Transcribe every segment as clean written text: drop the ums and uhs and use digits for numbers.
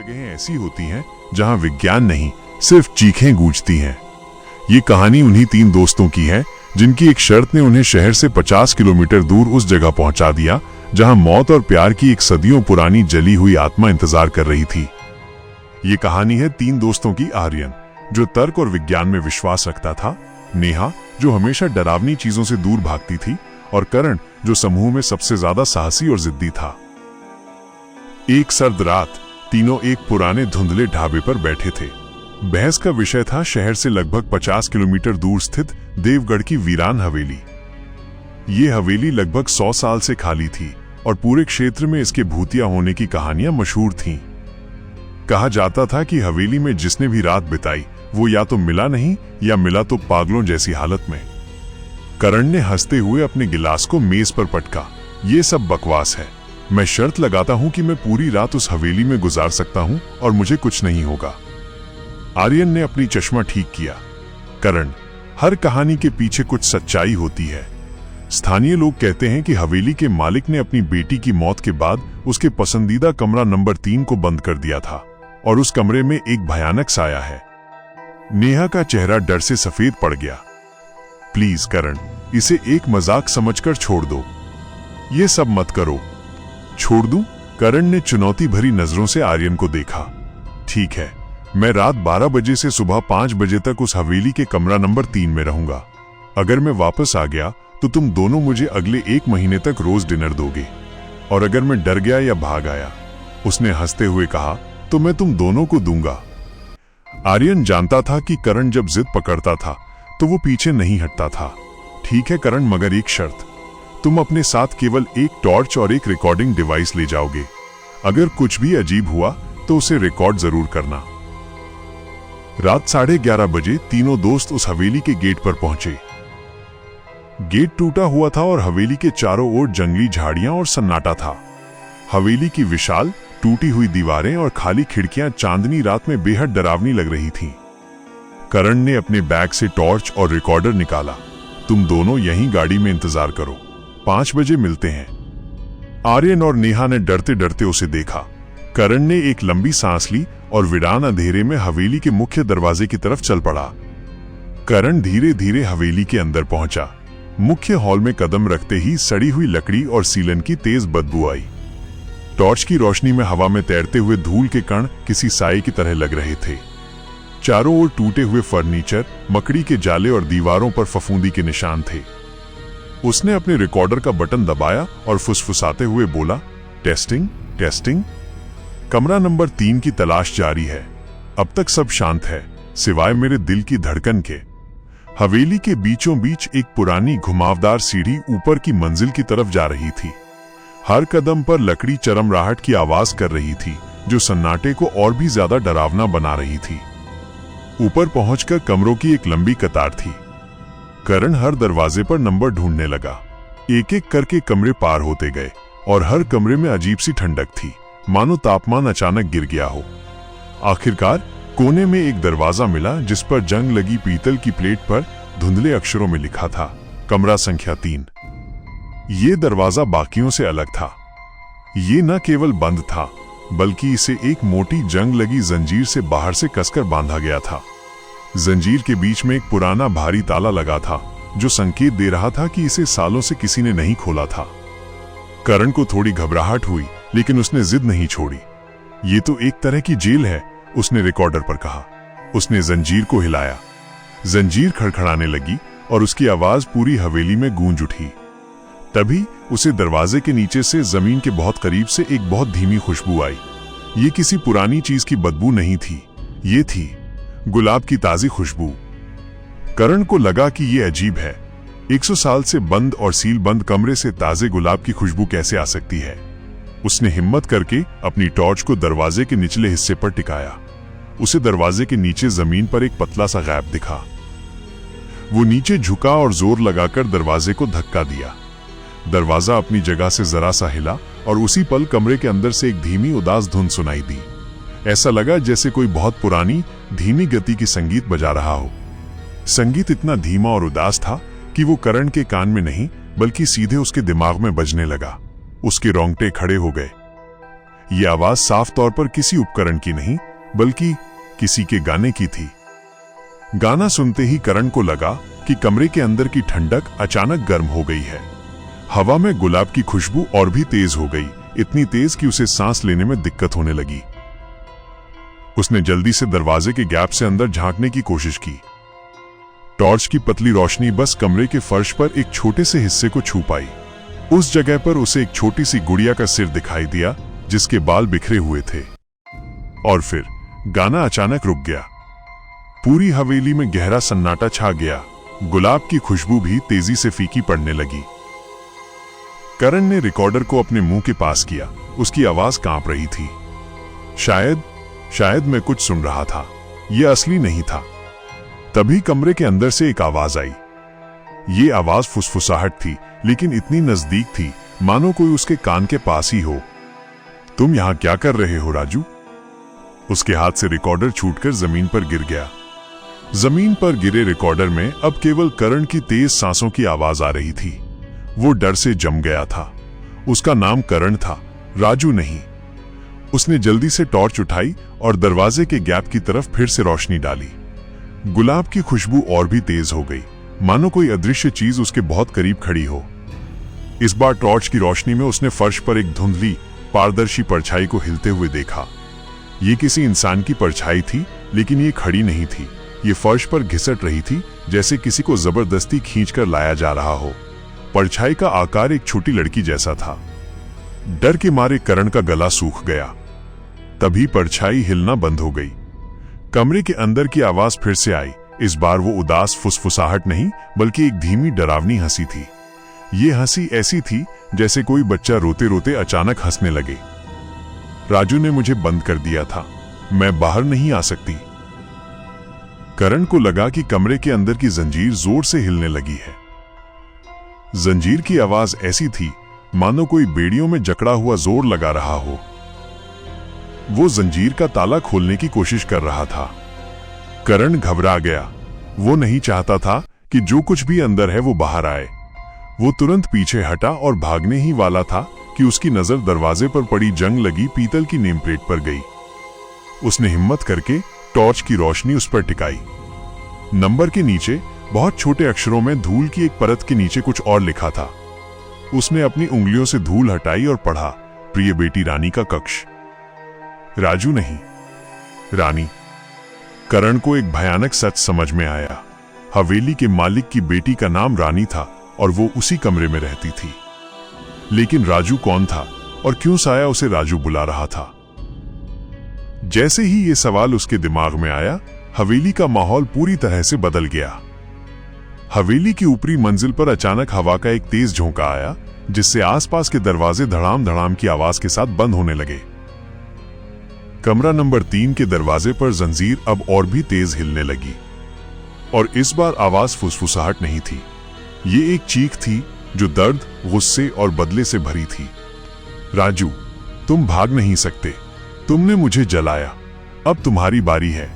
जगहें ऐसी होती हैं जहां विज्ञान नहीं, सिर्फ चीखें गूंजती हैं। ये कहानी उन्हीं तीन दोस्तों की है जिनकी एक शर्त ने उन्हें शहर से 50 किलोमीटर दूर उस जगह पहुंचा दिया जहां मौत और प्यार की एक सदियों पुरानी जली हुई आत्मा इंतजार कर रही थी। ये कहानी है तीन दोस्तों की, आर्यन जो तर्क और विज्ञान में विश्वास रखता था, नेहा जो हमेशा डरावनी चीजों से दूर भागती थी, और करण जो समूह में सबसे ज्यादा साहसी और जिद्दी था। एक सर्द रात तीनों एक पुराने धुंधले ढाबे पर बैठे थे। बहस का विषय था शहर से लगभग 50 किलोमीटर दूर स्थित देवगढ़ की वीरान हवेली। ये हवेली लगभग 100 साल से खाली थी और पूरे क्षेत्र में इसके भूतिया होने की कहानियां मशहूर थीं। कहा जाता था कि हवेली में जिसने भी रात बिताई वो या तो मिला नहीं या मिला तो पागलों जैसी हालत में। करण ने हंसते हुए अपने गिलास को मेज पर पटका। ये सब बकवास है। मैं शर्त लगाता हूं कि मैं पूरी रात उस हवेली में गुजार सकता हूं और मुझे कुछ नहीं होगा। आर्यन ने अपनी चश्मा ठीक किया। करण, हर कहानी के पीछे कुछ सच्चाई होती है। स्थानीय लोग कहते हैं कि हवेली के मालिक ने अपनी बेटी की मौत के बाद उसके पसंदीदा कमरा नंबर 3 को बंद कर दिया था और उस कमरे में एक भयानक साया है। नेहा का चेहरा डर से सफेद पड़ गया। प्लीज करण, इसे एक मजाक समझकर छोड़ दो। ये सब मत करो। छोड़ दूं? करण ने चुनौती भरी नजरों से आर्यन को देखा। ठीक है, मैं रात 12 बजे से सुबह 5 बजे तक उस हवेली के कमरा नंबर 3 में रहूंगा। अगर मैं वापस आ गया तो तुम दोनों मुझे अगले 1 महीने तक रोज डिनर दोगे, और अगर मैं डर गया या भाग आया, उसने हंसते हुए कहा, तो मैं तुम दोनों को दूंगा। आर्यन जानता था कि करण जब जिद पकड़ता था तो वो पीछे नहीं हटता था। ठीक है करण, मगर एक शर्त, तुम अपने साथ केवल एक टॉर्च और एक रिकॉर्डिंग डिवाइस ले जाओगे। अगर कुछ भी अजीब हुआ तो उसे रिकॉर्ड जरूर करना। रात 11:30 बजे तीनों दोस्त उस हवेली के गेट पर पहुंचे। गेट टूटा हुआ था और हवेली के चारों ओर जंगली झाड़ियां और सन्नाटा था। हवेली की विशाल टूटी हुई दीवारें और खाली खिड़कियां चांदनी रात में बेहद डरावनी लग रही थीं। करण ने अपने बैग से टॉर्च और रिकॉर्डर निकाला। तुम दोनों यहीं गाड़ी में इंतजार करो, 5 बजे मिलते हैं। आर्यन और नेहा ने डरते डरते उसे देखा। करण ने एक लंबी सांस ली और वीरान अंधेरे में हवेली के मुख्य दरवाजे की तरफ चल पड़ा। करण धीरे धीरे हवेली के अंदर पहुंचा। मुख्य हॉल में कदम रखते ही सड़ी हुई लकड़ी और सीलन की तेज बदबू आई। टॉर्च की रोशनी में हवा में तैरते हुए धूल के कण किसी साए की तरह लग रहे थे। चारों ओर टूटे हुए फर्नीचर, मकड़ी के जाले और दीवारों पर फफूंदी के निशान थे। उसने अपने रिकॉर्डर का बटन दबाया और फुसफुसाते हुए बोला, टेस्टिंग टेस्टिंग। कमरा नंबर 3 की तलाश जारी है। अब तक सब शांत है सिवाय मेरे दिल की धड़कन के। हवेली के बीचों बीच एक पुरानी घुमावदार सीढ़ी ऊपर की मंजिल की तरफ जा रही थी। हर कदम पर लकड़ी चरमराहट की आवाज कर रही थी जो सन्नाटे को और भी ज्यादा डरावना बना रही थी। ऊपर पहुंचकर कमरों की एक लंबी कतार थी। करण हर दरवाजे पर नंबर ढूंढने लगा। एक एक करके कमरे पार होते गए और हर कमरे में अजीब सी ठंडक थी, मानो तापमान अचानक गिर गया हो। आखिरकार कोने में एक दरवाजा मिला जिस पर जंग लगी पीतल की प्लेट पर धुंधले अक्षरों में लिखा था, कमरा संख्या 3। ये दरवाजा बाकियों से अलग था। ये न केवल बंद था बल्कि इसे एक मोटी जंग लगी जंजीर से बाहर से कसकर बांधा गया था। जंजीर के बीच में एक पुराना भारी ताला लगा था जो संकेत दे रहा था कि इसे सालों से किसी ने नहीं खोला था। करण को थोड़ी घबराहट हुई लेकिन उसने जिद नहीं छोड़ी। ये तो एक तरह की जेल है, उसने रिकॉर्डर पर कहा। उसने जंजीर को हिलाया। जंजीर खड़खड़ाने लगी और उसकी आवाज पूरी हवेली में गूंज उठी। तभी उसे दरवाजे के नीचे से जमीन के बहुत करीब से एक बहुत धीमी खुशबू आई। ये किसी पुरानी चीज की बदबू नहीं थी, ये थी गुलाब की ताजी खुशबू। करण को लगा कि ये अजीब है। 100 साल से बंद और सील बंद कमरे से ताजे गुलाब की खुशबू कैसे आ सकती है? उसने हिम्मत करके अपनी टॉर्च को दरवाजे के निचले हिस्से पर टिकाया। उसे दरवाजे के नीचे जमीन पर एक पतला सा गैप दिखा। वो नीचे झुका और जोर लगाकर दरवाजे को धक्का दिया। दरवाजा अपनी जगह से जरा सा हिला और उसी पल कमरे के अंदर से एक धीमी उदास धुन सुनाई दी। ऐसा लगा जैसे कोई बहुत पुरानी धीमी गति की संगीत बजा रहा हो। संगीत इतना धीमा और उदास था कि वो करण के कान में नहीं बल्कि सीधे उसके दिमाग में बजने लगा। उसके रोंगटे खड़े हो गए। ये आवाज साफ तौर पर किसी उपकरण की नहीं बल्कि किसी के गाने की थी। गाना सुनते ही करण को लगा कि कमरे के अंदर की ठंडक अचानक गर्म हो गई है। हवा में गुलाब की खुशबू और भी तेज हो गई, इतनी तेज कि उसे सांस लेने में दिक्कत होने लगी। उसने जल्दी से दरवाजे के गैप से अंदर झांकने की कोशिश की। टॉर्च की पतली रोशनी बस कमरे के फर्श पर एक छोटे से हिस्से को छू पाई। उस जगह पर उसे एक छोटी सी गुड़िया का सिर दिखाई दिया जिसके बाल बिखरे हुए थे। और फिर गाना अचानक रुक गया। पूरी हवेली में गहरा सन्नाटा छा गया। गुलाब की खुशबू भी तेजी से फीकी पड़ने लगी। करण ने रिकॉर्डर को अपने मुंह के पास किया। उसकी आवाज कांप रही थी। शायद मैं कुछ सुन रहा था, यह असली नहीं था। तभी कमरे के अंदर से एक आवाज आई। ये आवाज फुसफुसाहट थी, लेकिन इतनी नजदीक थी मानो कोई उसके कान के पास ही हो। तुम यहां क्या कर रहे हो राजू? उसके हाथ से रिकॉर्डर छूटकर जमीन पर गिर गया। जमीन पर गिरे रिकॉर्डर में अब केवल करण की तेज सांसों की आवाज आ रही थी। वो डर से जम गया था। उसका नाम करण था, राजू नहीं। उसने जल्दी से टॉर्च उठाई और दरवाजे के गैप की तरफ फिर से रोशनी डाली। गुलाब की खुशबू और भी तेज हो गई, मानो कोई अदृश्य चीज उसके बहुत करीब खड़ी हो। इस बार टॉर्च की रोशनी में उसने फर्श पर एक धुंधली पारदर्शी परछाई को हिलते हुए देखा। ये किसी इंसान की परछाई थी, लेकिन ये खड़ी नहीं थी। ये फर्श पर घिसट रही थी, जैसे किसी को जबरदस्ती खींचकर लाया जा रहा हो। परछाई का आकार एक छोटी लड़की जैसा था। डर के मारे करण का गला सूख गया। तभी परछाई हिलना बंद हो गई। कमरे के अंदर की आवाज फिर से आई। इस बार वो उदास फुसफुसाहट नहीं बल्कि एक धीमी डरावनी हंसी थी। ये हंसी ऐसी थी जैसे कोई बच्चा रोते रोते अचानक हंसने लगे। राजू ने मुझे बंद कर दिया था, मैं बाहर नहीं आ सकती। करण को लगा कि कमरे के अंदर की जंजीर जोर से हिलने लगी है। जंजीर की आवाज ऐसी थी मानो कोई बेड़ियों में जकड़ा हुआ जोर लगा रहा हो। वो जंजीर का ताला खोलने की कोशिश कर रहा था। करण घबरा गया। वो नहीं चाहता था कि जो कुछ भी अंदर है वो बाहर आए। वो तुरंत पीछे हटा और भागने ही वाला था कि उसकी नजर दरवाजे पर पड़ी जंग लगी पीतल की नेम प्लेट पर गई। उसने हिम्मत करके टॉर्च की रोशनी उस पर टिकाई। नंबर के नीचे बहुत छोटे अक्षरों में धूल की एक परत के नीचे कुछ और लिखा था। उसने अपनी उंगलियों से धूल हटाई और पढ़ा, प्रिय बेटी रानी का कक्ष। राजू नहीं, रानी। करण को एक भयानक सच समझ में आया। हवेली के मालिक की बेटी का नाम रानी था और वो उसी कमरे में रहती थी। लेकिन राजू कौन था और क्यों साया उसे राजू बुला रहा था? जैसे ही ये सवाल उसके दिमाग में आया, हवेली का माहौल पूरी तरह से बदल गया। हवेली की ऊपरी मंजिल पर अचानक हवा का एक तेज झोंका आया, जिससे आसपास के दरवाजे धड़ाम धड़ाम की आवाज के साथ बंद होने लगे। कमरा नंबर 3 के दरवाजे पर जंजीर अब और भी तेज हिलने लगी। और इस बार आवाज फुसफुसाहट नहीं थी। ये एक चीख थी जो दर्द, गुस्से और बदले से भरी थी। राजू, तुम भाग नहीं सकते। तुमने मुझे जलाया, अब तुम्हारी बारी है।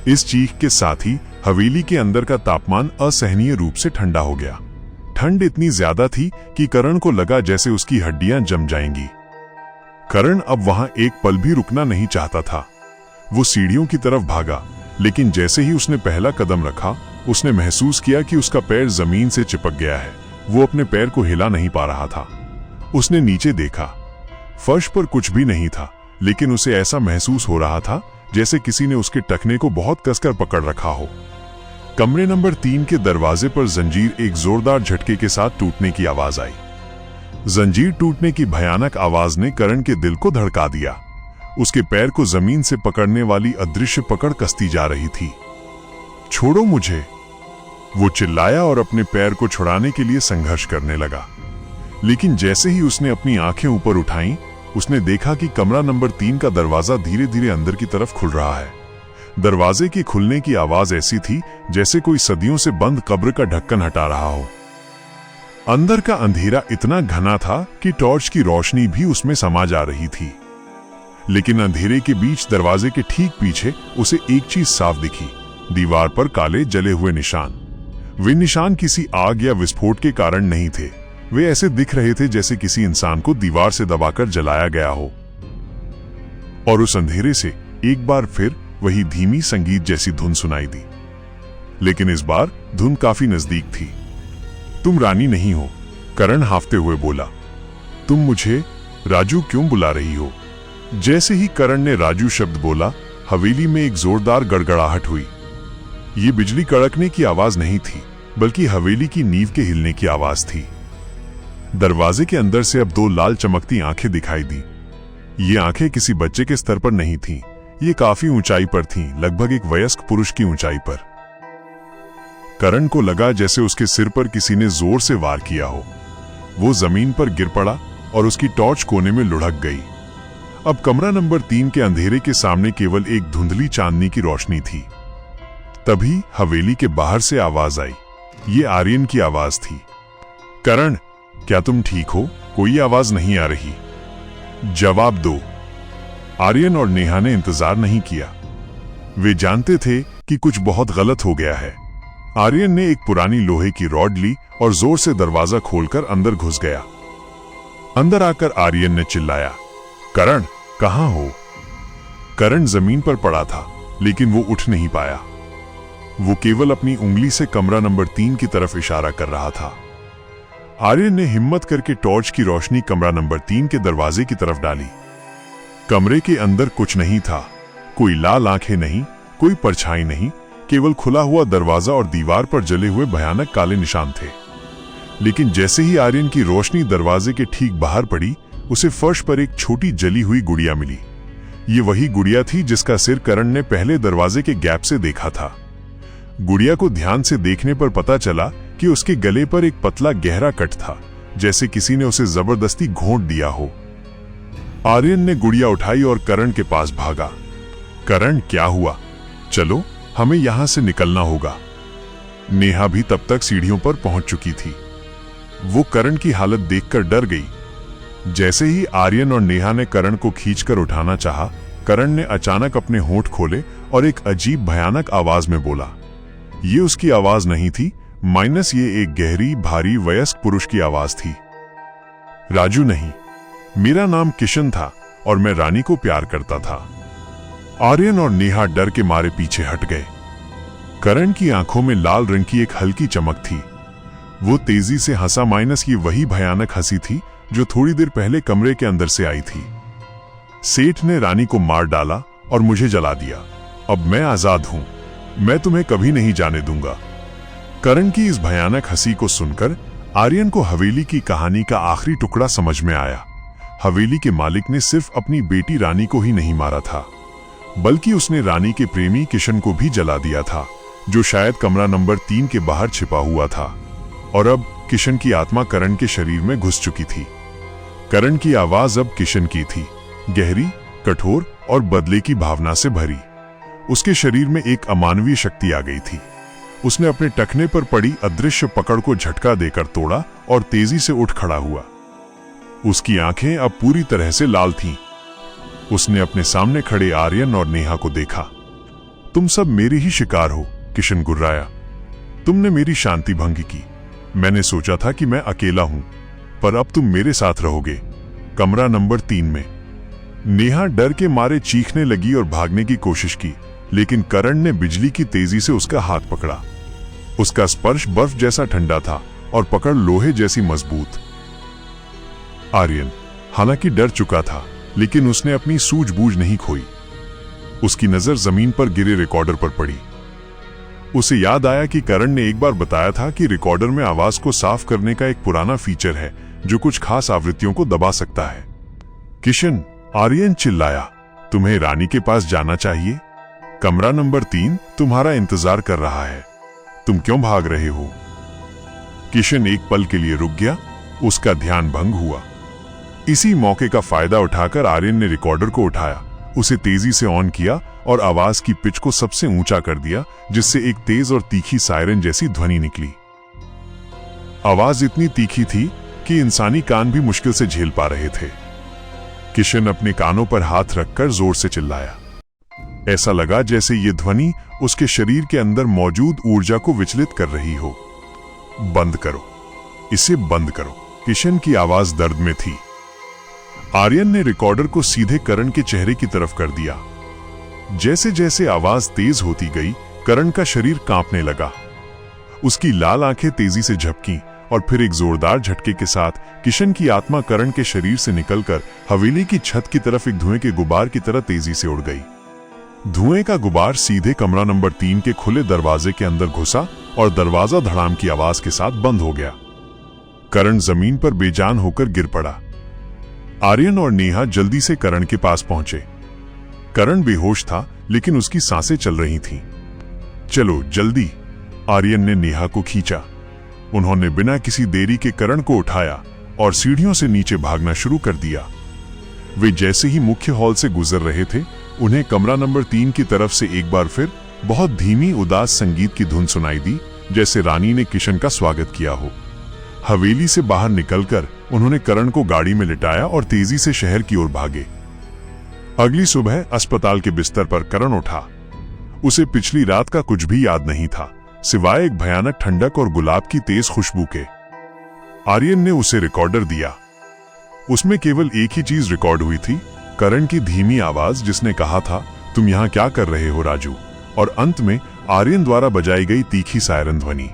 इस चीख के साथ ही हवेली के अंदर का तापमान असहनीय रूप से ठंडा हो गया। ठंड इतनी ज्यादा थी कि करण को लगा जैसे उसकी हड्डियां जम जाएंगी। करण अब वहां एक पल भी रुकना नहीं चाहता था। वो सीढ़ियों की तरफ भागा, लेकिन जैसे ही उसने पहला कदम रखा, उसने महसूस किया कि उसका पैर जमीन से चिपक गया है। वो अपने पैर को हिला नहीं पा रहा था। उसने नीचे देखा। फर्श पर कुछ भी नहीं था, लेकिन उसे ऐसा महसूस हो रहा था जैसे किसी ने उसके टखने को बहुत कसकर पकड़ रखा हो। कमरे नंबर 3 के दरवाजे पर जंजीर एक जोरदार झटके के साथ टूटने की आवाज आई। जंजीर टूटने की भयानक आवाज ने करण के दिल को धड़का दिया। उसके पैर को जमीन से पकड़ने वाली अदृश्य पकड़ कसती जा रही थी। छोड़ो मुझे, वो चिल्लाया और अपने पैर को छुड़ाने के लिए संघर्ष करने लगा। लेकिन जैसे ही उसने अपनी आंखें ऊपर उठाईं, उसने देखा कि कमरा नंबर 3 का दरवाजा धीरे धीरे अंदर की तरफ खुल रहा है। दरवाजे के खुलने की आवाज ऐसी थी जैसे कोई सदियों से बंद कब्र का ढक्कन हटा रहा हो। अंदर का अंधेरा इतना घना था कि टॉर्च की रोशनी भी उसमें समा जा रही थी। लेकिन अंधेरे के बीच दरवाजे के ठीक पीछे उसे एक चीज साफ दिखी। दीवार पर काले जले हुए निशान। वे निशान किसी आग या विस्फोट के कारण नहीं थे। वे ऐसे दिख रहे थे जैसे किसी इंसान को दीवार से दबाकर जलाया गया हो। और उस अंधेरे से एक बार फिर वही धीमी संगीत जैसी धुन सुनाई दी, लेकिन इस बार धुन काफी नजदीक थी। तुम रानी नहीं हो, करण हांफते हुए बोला। तुम मुझे राजू क्यों बुला रही हो? जैसे ही करण ने राजू शब्द बोला, हवेली में एक जोरदार गड़गड़ाहट हुई। ये बिजली कड़कने की आवाज नहीं थी, बल्कि हवेली की नींव के हिलने की आवाज थी। दरवाजे के अंदर से अब दो लाल चमकती आंखें दिखाई दी। ये आंखें किसी बच्चे के स्तर पर नहीं थीं, ये काफी ऊंचाई पर थीं, लगभग एक वयस्क पुरुष की ऊंचाई पर। करण को लगा जैसे उसके सिर पर किसी ने जोर से वार किया हो। वो जमीन पर गिर पड़ा और उसकी टॉर्च कोने में लुढ़क गई। अब कमरा नंबर 3 के अंधेरे के सामने केवल एक धुंधली चांदनी की रोशनी थी। तभी हवेली के बाहर से आवाज आई। ये आर्यन की आवाज थी। करण, क्या तुम ठीक हो? कोई आवाज नहीं आ रही। जवाब दो। आर्यन और नेहा ने इंतजार नहीं किया। वे जानते थे कि कुछ बहुत गलत हो गया है। आर्यन ने एक पुरानी लोहे की रॉड ली और जोर से दरवाजा खोलकर अंदर घुस गया। अंदर आकर आर्यन ने चिल्लाया, करण, कहां हो? करण जमीन पर पड़ा था, लेकिन वो उठ नहीं पाया। वो केवल अपनी उंगली से कमरा नंबर 3 की तरफ इशारा कर रहा था। आर्यन ने हिम्मत करके टॉर्च की रोशनी कमरा नंबर 3 के दरवाजे की तरफ डाली। कमरे के अंदर कुछ नहीं था। कोई लाल आंखें नहीं, कोई परछाई नहीं, केवल खुला हुआ दरवाजा और दीवार पर जले हुए भयानक काले निशान थे। लेकिन जैसे ही आर्यन की रोशनी दरवाजे के ठीक बाहर पड़ी, उसे फर्श पर एक छोटी जली हुई गुड़िया मिली। ये वही गुड़िया थी जिसका सिर करण ने पहले दरवाजे के गैप से देखा था। गुड़िया को ध्यान से देखने पर पता चला कि उसके गले पर एक पतला गहरा कट था, जैसे किसी ने उसे जबरदस्ती घोंट दिया हो। आर्यन ने गुड़िया उठाई और करण के पास भागा। करण, क्या हुआ? चलो, हमें यहां से निकलना होगा। नेहा भी तब तक सीढ़ियों पर पहुंच चुकी थी। वो करण की हालत देखकर डर गई। जैसे ही आर्यन और नेहा ने करण को खींचकर उठाना चाहा, करण ने अचानक अपने होंठ खोले और एक अजीब भयानक आवाज में बोला। ये उसकी आवाज नहीं थी, माइनस ये एक गहरी, भारी, वयस्क पुरुष की आवाज थी। राजू नहीं, मेरा नाम किशन था और मैं रानी को प्यार करता था। आर्यन और नेहा डर के मारे पीछे हट गए। करण की आंखों में लाल रंग की एक हल्की चमक थी। वो तेजी से हंसा, माइनस ये वही भयानक हंसी थी जो थोड़ी देर पहले कमरे के अंदर से आई थी। सेठ ने रानी को मार डाला और मुझे जला दिया। अब मैं आजाद हूं, मैं तुम्हें कभी नहीं जाने दूंगा। करण की इस भयानक हंसी को सुनकर आर्यन को हवेली की कहानी का आखिरी टुकड़ा समझ में आया। हवेली के मालिक ने सिर्फ अपनी बेटी रानी को ही नहीं मारा था, बल्कि उसने रानी के प्रेमी किशन को भी जला दिया था, जो शायद कमरा नंबर 3 के बाहर छिपा हुआ था। और अब किशन की आत्मा करण के शरीर में घुस चुकी थी। करण की आवाज अब किशन की थी, गहरी, कठोर और बदले की भावना से भरी। उसके शरीर में एक अमानवीय शक्ति आ गई थी। उसने अपने टखने पर पड़ी अदृश्य पकड़ को झटका देकर तोड़ा और तेजी से उठ खड़ा हुआ। उसकी आंखें अब पूरी तरह से लाल थीं। उसने अपने सामने खड़े आर्यन और नेहा को देखा। तुम सब मेरे ही शिकार हो, किशन गुर्राया। तुमने मेरी शांति भंग की। मैंने सोचा था कि मैं अकेला हूं, पर अब तुम मेरे साथ रहोगे, कमरा नंबर 3 में। नेहा डर के मारे चीखने लगी और भागने की कोशिश की, लेकिन करण ने बिजली की तेजी से उसका हाथ पकड़ा। उसका स्पर्श बर्फ जैसा ठंडा था और पकड़ लोहे जैसी मजबूत। आर्यन हालांकि डर चुका था, लेकिन उसने अपनी सूझबूझ नहीं खोई। उसकी नजर जमीन पर गिरे रिकॉर्डर पर पड़ी। उसे याद आया कि करण ने एक बार बताया था कि रिकॉर्डर में आवाज को साफ करने का एक पुराना फीचर है जो कुछ खास आवृत्तियों को दबा सकता है। किशन, आर्यन चिल्लाया, तुम्हें रानी के पास जाना चाहिए। कमरा नंबर 3 तुम्हारा इंतजार कर रहा है। तुम क्यों भाग रहे हो? किशन एक पल के लिए रुक गया। उसका ध्यान भंग हुआ। इसी मौके का फायदा उठाकर आर्यन ने रिकॉर्डर को उठाया, उसे तेजी से ऑन किया और आवाज की पिच को सबसे ऊंचा कर दिया, जिससे एक तेज और तीखी सायरन जैसी ध्वनि निकली। आवाज इतनी तीखी थी कि इंसानी कान भी मुश्किल से झेल पा रहे थे। किशन अपने कानों पर हाथ रखकर जोर से चिल्लाया। ऐसा लगा जैसे ये ध्वनि उसके शरीर के अंदर मौजूद ऊर्जा को विचलित कर रही हो। बंद करो, इसे बंद करो। किशन की आवाज दर्द में थी। आर्यन ने रिकॉर्डर को सीधे करण के चेहरे की तरफ कर दिया। जैसे जैसे आवाज तेज होती गई, करण का शरीर कांपने लगा। उसकी लाल आंखें तेजी से झपकीं और फिर एक जोरदार झटके के साथ किशन की आत्मा करण के शरीर से निकलकर हवेली की छत की तरफ एक धुएं के गुबार की तरह तेजी से उड़ गई। धुएं का गुबार सीधे कमरा नंबर 3 के खुले दरवाजे के अंदर घुसा और दरवाजा धड़ाम की आवाज के साथ बंद हो गया। करण जमीन पर बेजान होकर गिर पड़ा। आर्यन और नेहा जल्दी से करण के पास पहुंचे। करण बेहोश था, लेकिन उसकी सांसें चल रही थीं। चलो जल्दी, आर्यन ने नेहा को खींचा। उन्होंने बिना किसी देरी के करण को उठाया और सीढ़ियों से नीचे भागना शुरू कर दिया। वे जैसे ही मुख्य हॉल से गुजर रहे थे, उन्हें कमरा नंबर 3 की तरफ से एक बार फिर बहुत धीमी उदास संगीत की धुन सुनाई दी, जैसे रानी ने किशन का स्वागत किया हो। हवेली से बाहर निकलकर उन्होंने करण को गाड़ी में लिटाया और तेजी से शहर की ओर भागे। अगली सुबह अस्पताल के बिस्तर पर करण उठा। उसे पिछली रात का कुछ भी याद नहीं था, सिवाय एक भयानक ठंडक और गुलाब की तेज खुशबू के। आर्यन ने उसे रिकॉर्डर दिया। उसमें केवल एक ही चीज रिकॉर्ड हुई थी, करण की धीमी आवाज जिसने कहा था, तुम यहां क्या कर रहे हो राजू, और अंत में आर्यन द्वारा बजाई गई तीखी सायरन ध्वनि।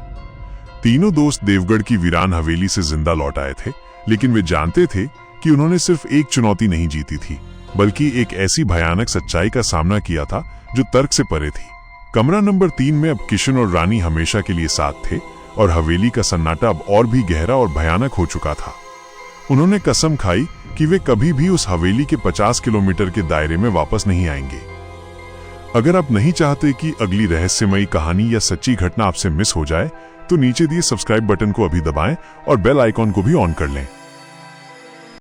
तीनों दोस्त देवगढ़ की वीरान हवेली से जिंदा लौट आए थे, लेकिन वे जानते थे कि उन्होंने सिर्फ एक चुनौती नहीं जीती थी, बल्कि एक ऐसी भयानक सच्चाई का सामना किया था जो तर्क से परे थी। कमरा नंबर 3 में अब किशन और रानी हमेशा के लिए साथ थे और हवेली का सन्नाटा अब और भी गहरा और भयानक हो चुका था। उन्होंने कसम खाई कि वे कभी भी उस हवेली के 50 किलोमीटर के दायरे में वापस नहीं आएंगे। अगर आप नहीं चाहते कि अगली रहस्यमयी कहानी या सच्ची घटना आपसे मिस हो जाए, तो नीचे दिए सब्सक्राइब बटन को अभी दबाएं और बेल आइकॉन को भी ऑन कर लें।